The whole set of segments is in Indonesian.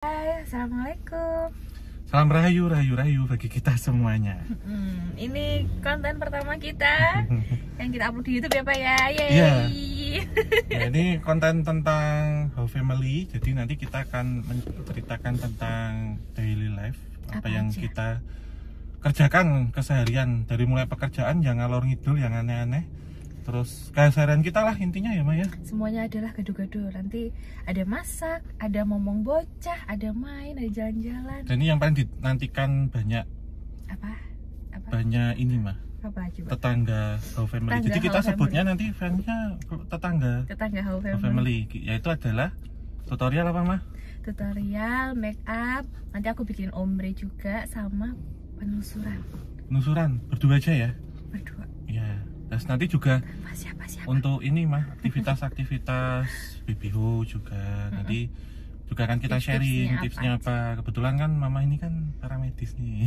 Hai, assalamualaikum. Salam rahayu bagi kita semuanya. Ini konten pertama kita yang kita upload di YouTube ya Pak ya. Yeay. Iya. Ya, ini konten tentang How Family. Jadi nanti kita akan menceritakan tentang daily life, apa yang aja? kita kerjakan keseharian, dari mulai pekerjaan yang ngalor ngidul, yang aneh-aneh. Terus keseharian kita lah intinya ya Maya. Semuanya adalah gaduh-gaduh. Nanti ada masak, ada ngomong bocah, ada main, ada jalan-jalan. Dan ini yang paling dinantikan banyak Apa? banyak ini mah. Apa coba? Tetangga How Family. Tetangga Jadi kita How sebutnya Family. nanti fansnya tetangga Tetangga How How Family. Family. Yaitu adalah tutorial apa mah? Tutorial, make up. Nanti aku bikin ombre juga sama penelusuran. Penelusuran berdua aja ya. Berdua. Ya. Terus nanti juga Siapa? untuk ini mah aktivitas babyho juga nanti juga akan kita sharing tipsnya apa. Kebetulan kan mama ini kan paramedis nih.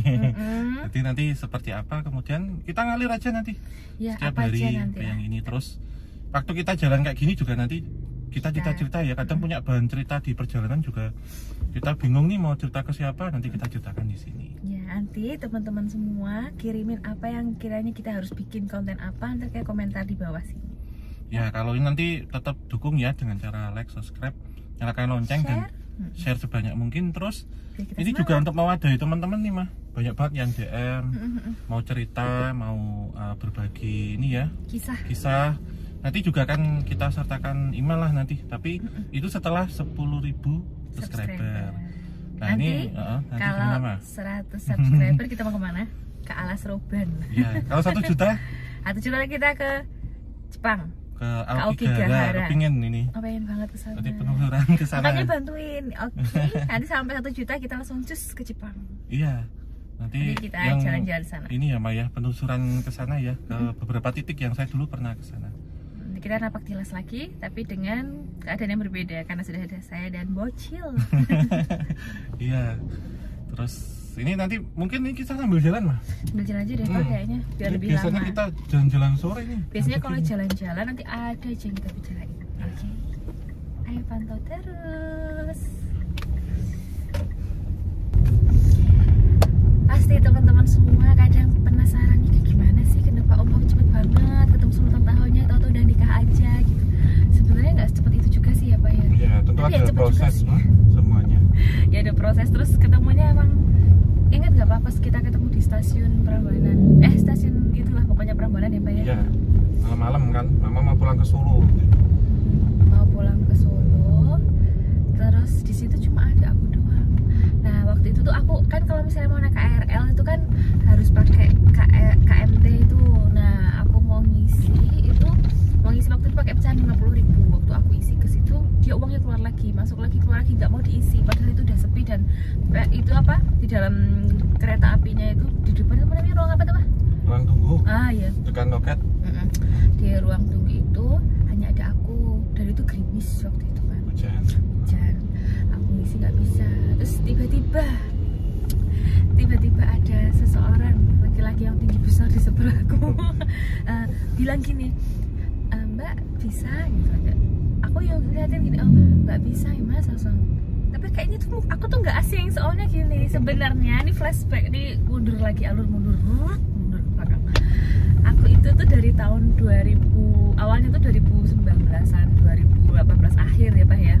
Jadi nanti seperti apa, kemudian kita ngalir aja nanti Ya, setiap apa hari aja nanti yang ini. Terus waktu kita jalan kayak gini juga nanti kita cerita-cerita ya, kadang punya bahan cerita di perjalanan juga. Kita bingung nih mau cerita ke siapa, nanti kita ceritakan di sini. Ya, nanti teman-teman semua kirimin apa yang kiranya kita harus bikin konten apa, nanti kayak komentar di bawah sini. Ya, kalau ini nanti tetap dukung ya dengan cara like, subscribe, nyalakan lonceng dan share sebanyak mungkin. Terus ini juga untuk mewadahi teman-teman nih mah, banyak banget yang DM mau cerita, mau berbagi ini ya kisah. Nanti juga akan kita sertakan email lah nanti, tapi itu setelah 10.000 subscriber. Nah, nanti kalau 100 subscriber kita mau kemana? Ke Alas Roban. Ya, kalau 1 juta 1 juta kita ke Jepang, ke Aokigahara. Kepingin ini. Pengen banget ke sana. Nanti penelusuran ke sana. Makanya bantuin. Oke. Nanti sampai 1 juta kita langsung cus ke Jepang. Iya. Nanti kita yang jalan-jalan sana. Ini ya Maya, penelusuran ke sana ya, ke beberapa titik yang saya dulu pernah ke sana. Kita napak tilas lagi, tapi dengan keadaan yang berbeda karena sudah ada saya dan bocil. Iya. Terus ini nanti mungkin ini kita sambil jalan mah. Sambil jalan aja deh Pak kayaknya, biar lebih biasanya lama. kita jalan-jalan sore nih. Biasanya kalau jalan-jalan nanti ada aja yang kita bicarain. Oke. Ayo pantau terus. Pasti teman-teman semua kadang penasaran nih kayak gimana sih, kenapa Om cepet banget ketemu sama tahunnya, tau-tau udah nikah aja gitu. Sebenarnya nggak secepat itu juga sih ya Pak ya. Iya, tentu tapi ada proses semuanya. Ya ada proses, terus ketemunya emang ingat nggak Pak pas kita ketemu di stasiun Prambanan? Stasiun itulah pokoknya Prambanan ya Pak ya. Iya. Malam-malam kan, mama mau pulang ke Solo. Mau pulang ke Solo, terus di situ cuma ada aku doang. Nah waktu itu tuh aku kan kalau misalnya mau naik KRL itu kan harus pakai KMT itu. Nah aku mau ngisi waktu itu pakai pecahan 50.000. Waktu aku isi ke situ dia uangnya keluar lagi, masuk lagi, keluar lagi, nggak mau diisi. Padahal itu udah sepi dan itu apa di dalam kereta apinya itu di depan itu namanya ruang apa tuh Pak? Ruang tunggu. Iya. Tekan loket. Di ruang tunggu itu hanya ada aku dan itu gerimis waktu itu kan. Hujan. Aku ngisi nggak bisa. Terus tiba-tiba ada seseorang laki-laki yang tinggi besar di sebelahku bilang gini, Mbak bisa gitu aja. Aku yang liatin gini, oh nggak bisa ya Mas langsung. Tapi kayaknya tuh aku tuh nggak asing soalnya gini. Sebenarnya ini flashback, ini mundur lagi, alur mundur ke belakang. Aku itu tuh dari tahun 2000, awalnya tuh 2019-an, 2018 akhir ya Pak ya.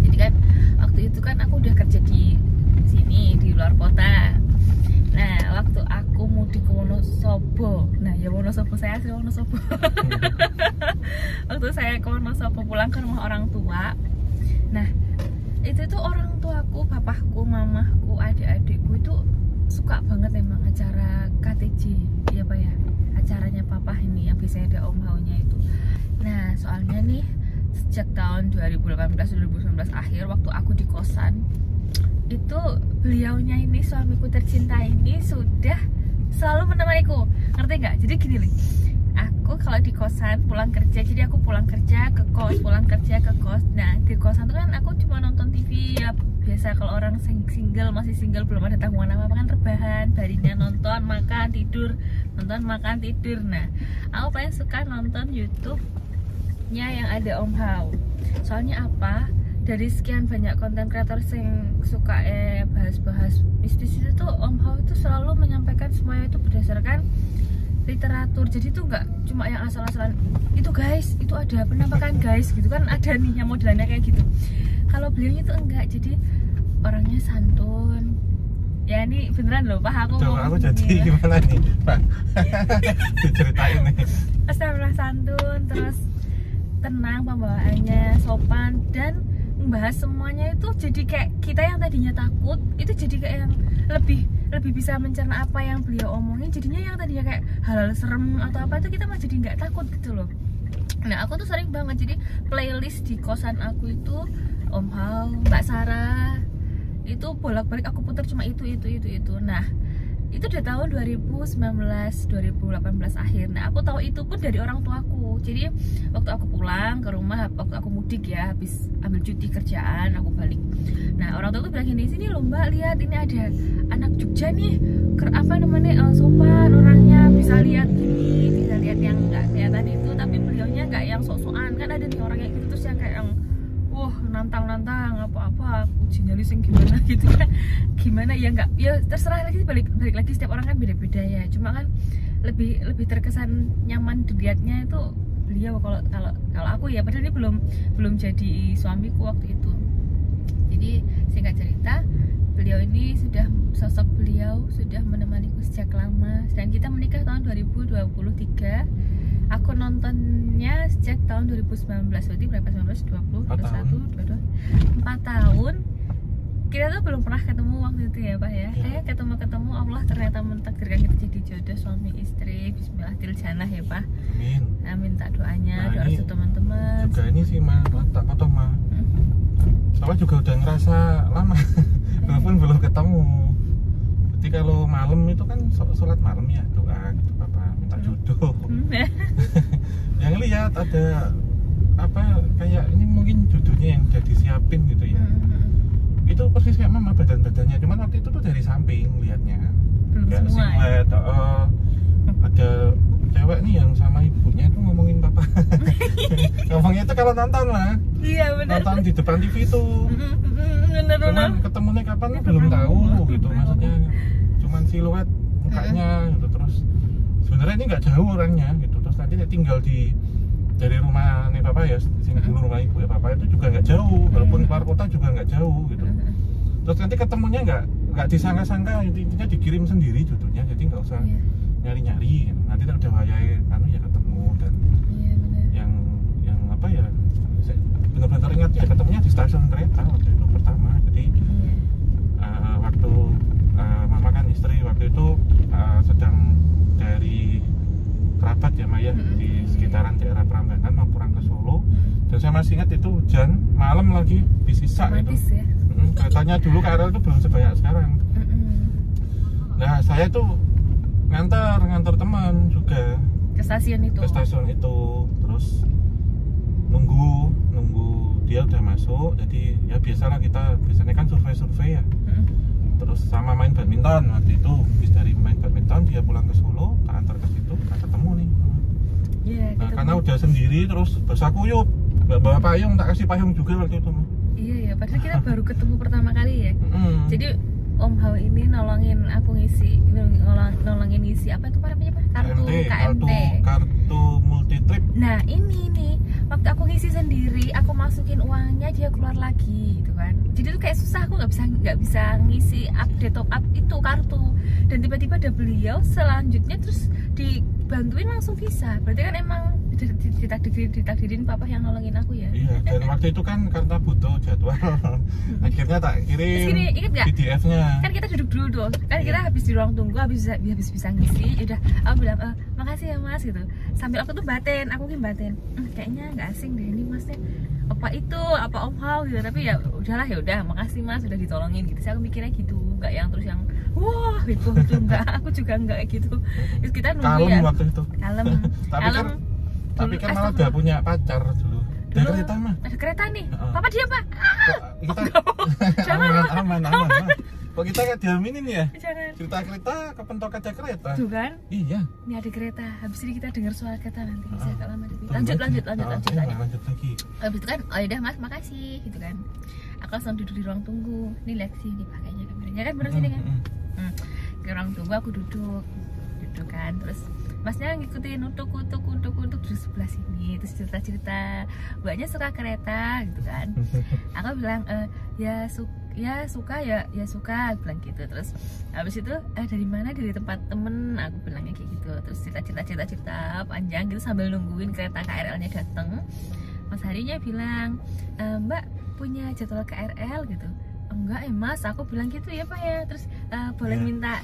Jadi kan waktu itu kan aku udah kerja di sini, di luar kota. Nah waktu aku mudik ke Wonosobo, nah ya Wonosobo, saya asli Wonosobo. Waktu saya ke Wonosobo pulang ke rumah orang tua. Nah itu tuh orang tuaku, papaku, mamahku, adik-adikku itu suka banget emang acara KTJ ya Pak ya, acaranya papa ini yang biasanya ada Om Haunya itu. Nah soalnya nih sejak tahun 2018-2019 akhir waktu aku di kosan itu beliaunya ini, suamiku tercinta ini sudah selalu menemaniku, ngerti nggak? Jadi gini nih, aku kalau di kosan pulang kerja, jadi aku pulang kerja ke kos, pulang kerja ke kos. Nah di kosan tuh kan aku cuma nonton TV ya biasa, kalau orang masih single belum ada tanggungan apa-apa kan rebahan, barinya nonton, makan, tidur, nonton, makan, tidur. Nah aku paling suka nonton YouTube-nya yang ada Om Hao. Soalnya apa? dari sekian banyak konten kreator yang suka bahas-bahas mistis itu tuh Om Hao itu selalu menyampaikan semuanya itu berdasarkan literatur. Jadi tuh nggak cuma yang asal-asalan itu guys, itu ada penampakan guys gitu kan, ada nih yang modelannya kayak gitu. Kalau beliaunya tuh enggak, jadi orangnya santun. Ya ini beneran loh Pak, aku jadi gimana nih Pak? Diceritain nih. Astagfirullah, santun, terus tenang pembawaannya, sopan, dan membahas semuanya itu jadi kayak kita yang tadinya takut itu jadi kayak yang lebih bisa mencerna apa yang beliau omongin. Jadinya yang tadinya kayak hal-hal serem atau apa itu kita mah jadi nggak takut gitu loh. Nah aku tuh sering banget, jadi playlist di kosan aku itu Om Hao, Mbak Sarah, itu bolak-balik aku putar cuma itu. Nah itu udah tahun 2019 2018 akhir. Nah aku tahu itu pun dari orang tuaku. Jadi waktu aku pulang ke rumah, waktu aku mudik ya, habis ambil cuti kerjaan aku balik. Nah orang tuaku bilang gini, sini loh Mbak, lihat ini ada anak Jogja nih, sopan orangnya, bisa lihat gini, bisa lihat yang nggak kelihatan itu, tapi beliaunya nggak yang sok-sokan. Kan ada nih orang kayak gitu terus yang kayak yang wah nantang apa uji nyali sing gimana gitu kan, gimana ya, nggak ya terserah lagi, balik lagi setiap orang kan beda-beda ya, cuma kan lebih terkesan nyaman dilihatnya itu beliau kalau aku ya, padahal ini belum jadi suamiku waktu itu. Jadi singkat cerita, sosok beliau sudah menemaniku sejak lama, dan kita menikah tahun 2023. Aku nontonnya sejak tahun 2019, berarti berapa? 19, 20, 21, 22, 4 tahun. Kita tuh belum pernah ketemu waktu itu ya Pak ya. Ketemu Allah ternyata mentakdirkan kita jadi jodoh suami istri. Bismillah tiljannah ya Pak. Amin. Minta doanya, doa restu teman-teman. Juga ini sih Ma, tak foto Ma. Saya juga udah ngerasa lama, walaupun belum ketemu. Jadi kalau malam itu kan sholat malam ya, doa gitu Papa minta jodoh. Yang lihat ada apa kayak ini mungkin jodohnya yang udah disiapin gitu ya. Itu persis kayak Mama badannya, cuman waktu itu tuh dari samping lihatnya. Kayak siluet, ada cewek nih yang sama ibunya itu ngomongin Papa. Ngomongnya itu kalau nonton lah. Iya benar. Nonton di depan TV itu. Cuman ketemunya kapan belum tahu gitu, maksudnya cuman siluet mukanya gitu. Terus sebenarnya ini nggak jauh orangnya gitu, terus nanti tinggal dari rumah nih Papa ya, sini dulu rumah ibu ya Papa itu juga nggak jauh, walaupun keluar kota juga nggak jauh gitu. Terus nanti ketemunya nggak disangka-sangka, intinya dikirim sendiri jodohnya, jadi nggak usah nyari-nyari. Nanti udah wayai ya ketemu, dan yang apa ya, benar-benar ingat ya ketemunya di stasiun kereta waktu itu pertama. Jadi waktu Mama kan istri waktu itu sedang dari kerabat ya Maya, di sekitaran daerah Prambanan mau pulang ke Solo, dan saya masih ingat itu hujan malam lagi di Sisak itu ya? Keretanya dulu KRL itu belum sebanyak sekarang. Nah saya tuh ngantar teman juga ke stasiun itu, terus nunggu dia udah masuk. Jadi ya biasalah, kita biasanya kan survei ya. Terus sama main badminton waktu itu, habis dari main badminton dia pulang ke Solo, tak antar ke situ, tak ketemu nih. Nah karena udah sendiri terus basah kuyup, nggak bawa payung, tak kasih payung juga waktu itu. Iya, padahal kita baru ketemu pertama kali ya. Jadi Om Hao ini nolongin aku ngisi apa itu namanya Pak? KMT. Kartu multi trip. Nah ini nih, waktu aku ngisi sendiri, aku masukin uangnya, dia keluar lagi gitu kan. Jadi tuh kayak susah, aku nggak bisa ngisi update top up itu kartu. Dan tiba-tiba ada beliau selanjutnya terus dibantuin langsung bisa. Berarti kan emang ditakdirin Papa yang nolongin aku ya. Iya, dan waktu itu kan karena butuh jadwal, akhirnya tak kirim PDF-nya. Kan kita duduk dulu tuh, kan kita habis di ruang tunggu, habis bisa ngisi. Udah, aku bilang makasih ya Mas gitu. Sambil aku tuh batin, kayaknya nggak asing deh ini Masnya. Apa Om Hao gitu, tapi ya udahlah, ya udah makasih Mas udah ditolongin gitu. Saya mikirnya gitu, nggak yang terus yang wah itu enggak, aku juga enggak gitu. Terus kita nunggu kalem waktu itu. Kalem. Tapi kan malah udah punya pacar dulu. Ada kereta mah. Ada kereta nih. Papa dia Pak. Kita aman. Kok kita nggak diaminin ya? Jangan. Cerita kereta kepentok kaca kereta. Tuh kan? Iya. Ini ada kereta. Habis ini kita dengar suara kereta nanti. Bisa agak lama dikit. Lanjut Lanjut lagi. Habis itu kan, oh yaudah mas, makasih gitu kan. Aku langsung duduk di ruang tunggu. Ini lihat sih, dipakainya kameranya kan bener sini kan. Ke ruang tunggu aku duduk kan, terus masnya ngikutin untuk di sebelah sini, terus cerita mbaknya suka kereta gitu kan. Aku bilang ya suka aku bilang gitu. Terus habis itu dari mana, dari tempat temen, aku bilangnya kayak gitu. Terus cerita panjang gitu sambil nungguin kereta KRL-nya datang. Mas Harinya bilang, mbak punya jadwal KRL gitu. Enggak mas, aku bilang gitu ya pak ya. Terus boleh minta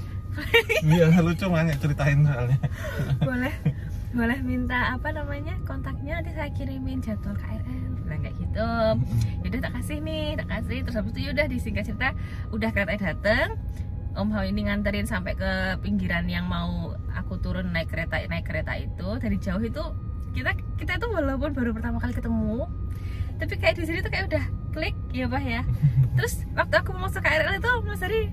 iya lucu banget ceritain soalnya. boleh minta apa namanya kontaknya, nanti saya kirimin jadwal KRL, bilang kayak gitu. Yaudah tak kasih. Terus habis itu yaudah disingkat cerita udah kereta dateng, Om Hao ini nganterin sampai ke pinggiran yang mau aku turun naik kereta itu. Dari jauh itu kita tuh walaupun baru pertama kali ketemu, tapi kayak di sini tuh kayak udah klik ya pak ya. Terus waktu aku mau masuk KRL itu Mas Hari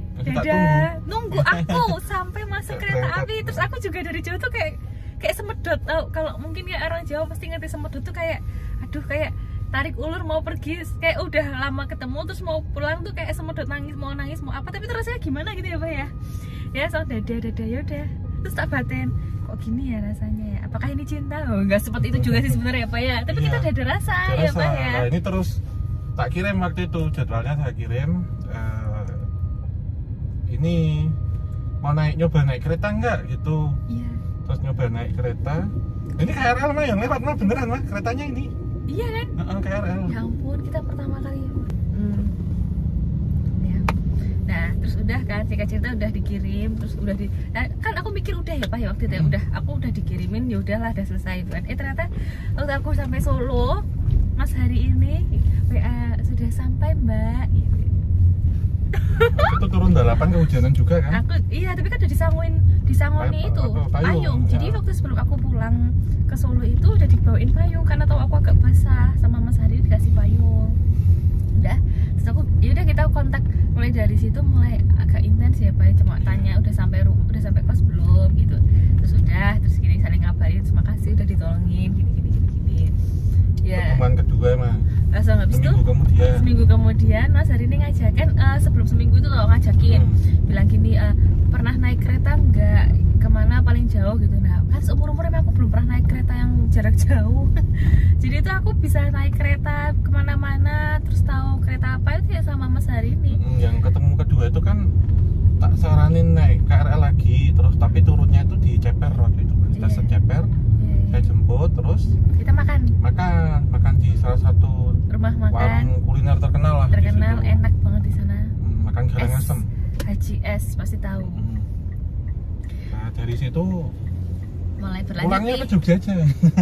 nunggu aku sampai masuk kereta api. Terus aku juga dari jauh tuh kayak semedot. Kalau mungkin ya orang Jawa pasti ngerti semedot tuh kayak aduh, kayak tarik ulur mau pergi, kayak udah lama ketemu terus mau pulang tuh kayak semedot, nangis mau apa, tapi terusnya gimana gitu ya pak ya. Ya so dada ya udah. Terus tak batin, kok gini ya rasanya ya, apakah ini cinta? Oh enggak seperti itu juga sih sebenarnya ya pak ya, tapi kita udah ada rasa ya pak ya. Nah, ini terus tak kirim waktu itu jadwalnya, saya kirim ini mau nyoba naik kereta enggak gitu. Iya. Terus nyoba naik kereta, ini KRL mah yang lewat mah beneran mah keretanya ini. Iya kan? KRL. Ya ampun, kita pertama kali. Ya. Nah terus udah kan, singkat cerita udah dikirim, terus udah kan aku mikir udah ya pak ya waktu itu ya, aku udah dikirimin, ya udahlah udah selesai kan. Ternyata waktu aku sampai Solo, Mas Hari ini WA sudah sampai mbak gitu. Itu turun balapan kehujanan juga kan? Iya, tapi kan udah disangoni itu payung. Jadi waktu sebelum aku pulang ke Solo itu udah dibawain payung, karena tahu aku agak basah, sama Mas Hari dikasih payung. Udah, terus aku yaudah kita kontak mulai dari situ, mulai agak intens ya pak, cuma tanya udah sampai kos belum gitu. Terus gini saling ngabarin, terima kasih udah ditolongin gini. Ya. Pertemuan kedua mah. Langsung habis itu seminggu kemudian Mas Hari ini ngajakin, sebelum seminggu itu ngajakin, bilang gini, pernah naik kereta enggak, kemana paling jauh gitu. Nah kan seumur-umurnya aku belum pernah naik kereta yang jarak jauh. Jadi itu aku bisa naik kereta kemana-mana, terus tahu kereta apa itu ya sama Mas Hari ini. Yang ketemu kedua itu kan tak saranin naik KRL lagi, terus tapi turunnya itu di Ceper waktu itu, stasiun Ceper. Saya jemput, terus kita makan di salah satu rumah makan warung kuliner terkenal lah. Enak banget di sana. Makan garang asem. Haji S pasti tahu. Nah dari situ mulai berlanjut. Pulangnya ke Jogja aja.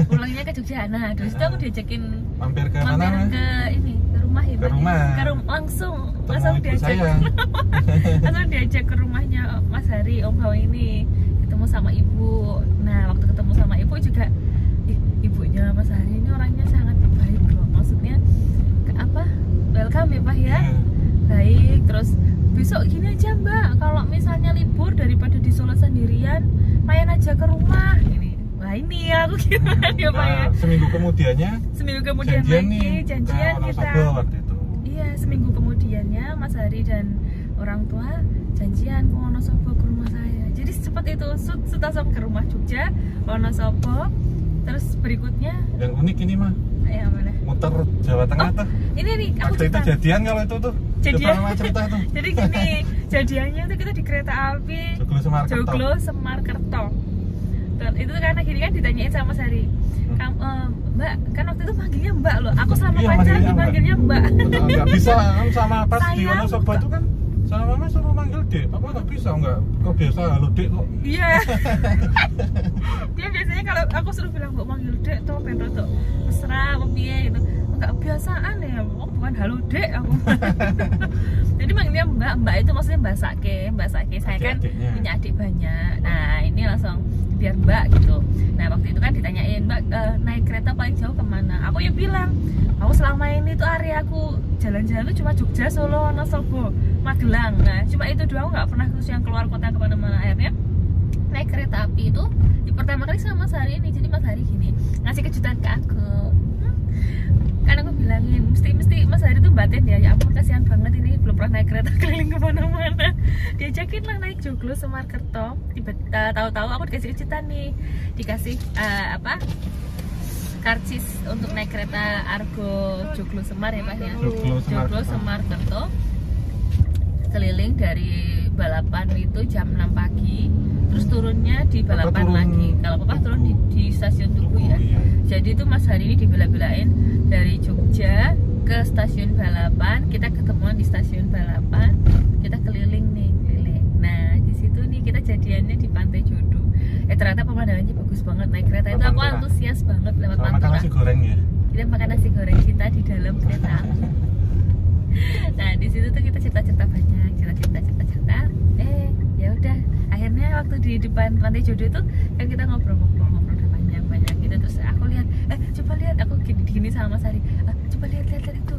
Pulangnya ke Jogja. Nah dari situ aku diajakin mampir ke mana? Ke rumah ya. Langsung diajak ke rumahnya Mas Hari, Om Hao ini, ketemu sama ibu. Nah waktu ketemu sama ibu juga, ibunya Mas Hari ini orangnya sangat baik loh, maksudnya welcome ya pak ya, baik. Terus besok gini aja mbak, kalau misalnya libur daripada di Solo sendirian, main aja ke rumah gini. Wah ini aku gimana ya pak ya. Seminggu kemudian janjian kita. Iya, seminggu kemudiannya Mas Hari dan orang tua janjian ke Wonosobo ke rumah saya. Jadi seperti itu, langsung ke rumah Jogja, Wonosobo. Terus berikutnya yang unik ini mah, yang mana? Muter Jawa Tengah tuh. Ini nih, aku cerita jadian kalau itu tuh. Cerita tuh. Jadi gini, jadiannya itu kita di kereta api Joglo Semarkerto. Dan itu karena gini kan ditanyain sama Mas Hari, mbak, kan waktu itu manggilnya mbak loh, aku sama pacar dipanggilnya mbak. Nggak bisa kan, sama pas di Wonosobo itu kan sama mama suruh manggil dek, apa nggak bisa, nggak kok biasa halo dek kok. Iya. Dia biasanya kalau aku suruh bilang mbak manggil dek tuh pengen tuh mesra apa piye gitu, nggak biasaan ya, bukan halo dek aku. Jadi manggilnya mbak itu maksudnya mbak Sake. Saya kan punya adik banyak, nah ini langsung biar mbak gitu. Nah waktu itu kan ditanyain, mbak naik kereta paling jauh kemana, aku ya bilang aku selama ini tuh area aku jalan-jalan tuh cuma Jogja, Solo, Wonosobo. Magelang. Nah cuma itu doang, nggak pernah terus yang keluar kota kemana-mana. Akhirnya naik kereta api itu di pertama kali sama Mas Hari ini. Jadi Mas Hari gini ngasih kejutan ke aku. Kan aku bilangin mesti Mas Hari tuh batin ya ampun kasihan banget ini belum pernah naik kereta keliling kemana-mana. Diajakin lah naik Joglo Semarkerto. Tahu-tahu aku dikasih kejutan nih, dikasih karcis untuk naik kereta Argo Joglo Semar ya Pak ya. Joglo Semarkerto keliling dari balapan itu jam 6 pagi, terus turunnya di balapan lagi. Kalau Papa turun di stasiun Tugu ya. Jadi itu Mas Hari ini dibela-belain dari Jogja ke stasiun balapan, kita ketemuan di stasiun balapan, kita keliling nih, keliling. Nah di situ nih kita jadiannya di Pantai Jodoh. Ternyata pemandangannya bagus banget naik kereta itu. Aku antusias banget lewat Pantura. Makan nasi goreng ya. Kita makan nasi goreng kita di dalam kereta. Nah di situ tuh kita cerita-cerita banyak, cerita. Ya udah. Akhirnya waktu di depan Pantai Jodoh itu kan kita ngobrol-ngobrol udah banyak gitu. Terus aku lihat, coba lihat, aku gini sama Mas Hari. Coba lihat itu.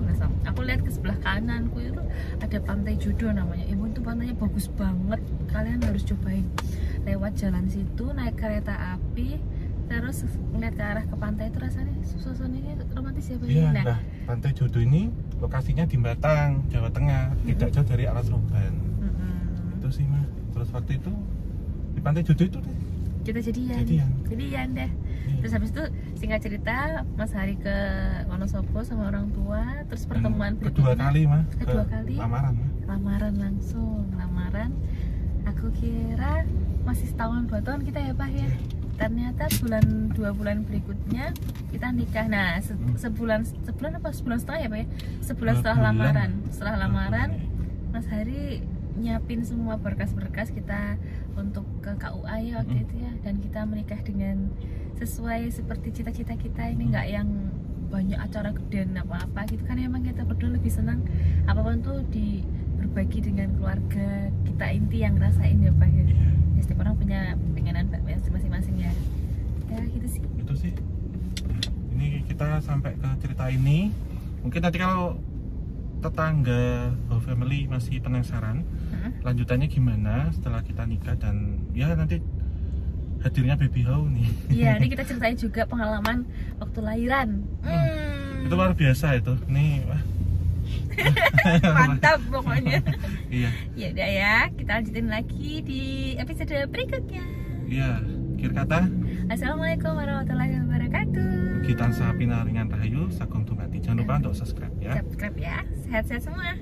Aku lihat ke sebelah kananku itu ada Pantai Jodoh namanya. Ibu itu pantainya bagus banget. Kalian harus cobain. Lewat jalan situ naik kereta api terus ngeliat ke arah ke pantai itu rasanya suasananya romantis ya Pak. Iya, nah Pantai Jodoh ini lokasinya di Batang, Jawa Tengah, tidak jauh dari Alas Roban. Itu sih mah. Terus waktu itu di Pantai Jodoh itu deh kita jadian deh. Terus habis itu singkat cerita Mas Hari ke Wonosobo sama orang tua, terus pertemuan kedua kali lamaran langsung. Aku kira masih setahun 2 tahun kita ya Pak ya. Ternyata 2 bulan berikutnya kita nikah. Nah sebulan setengah ya Pak ya. Sebulan setelah lamaran Mas Hari nyiapin semua berkas-berkas kita untuk ke KUA ya waktu itu ya, dan kita menikah dengan sesuai seperti cita-cita kita. Ini nggak yang banyak acara gede apa-apa gitu kan, emang kita berdua lebih senang apapun tuh berbagi dengan keluarga kita inti yang ngerasain ya Pak ya. Ya setiap orang punya pengenan masing-masing ya gitu sih. Itu sih. Ini kita sampai ke cerita ini. Mungkin nanti kalau tetangga How Family masih penasaran lanjutannya gimana setelah kita nikah, dan ya nanti hadirnya baby How nih. Iya, ini kita ceritain juga pengalaman waktu lahiran. Itu luar biasa itu. Nih, wah. Mantap pokoknya. Iya. Ya udah ya, kita lanjutin lagi di episode berikutnya. Iya, akhir kata. Assalamualaikum warahmatullahi wabarakatuh. Kita Sapina Ringan Rahayu Sagung Tumati. Jangan lupa untuk subscribe ya. Subscribe ya. Sehat-sehat semua.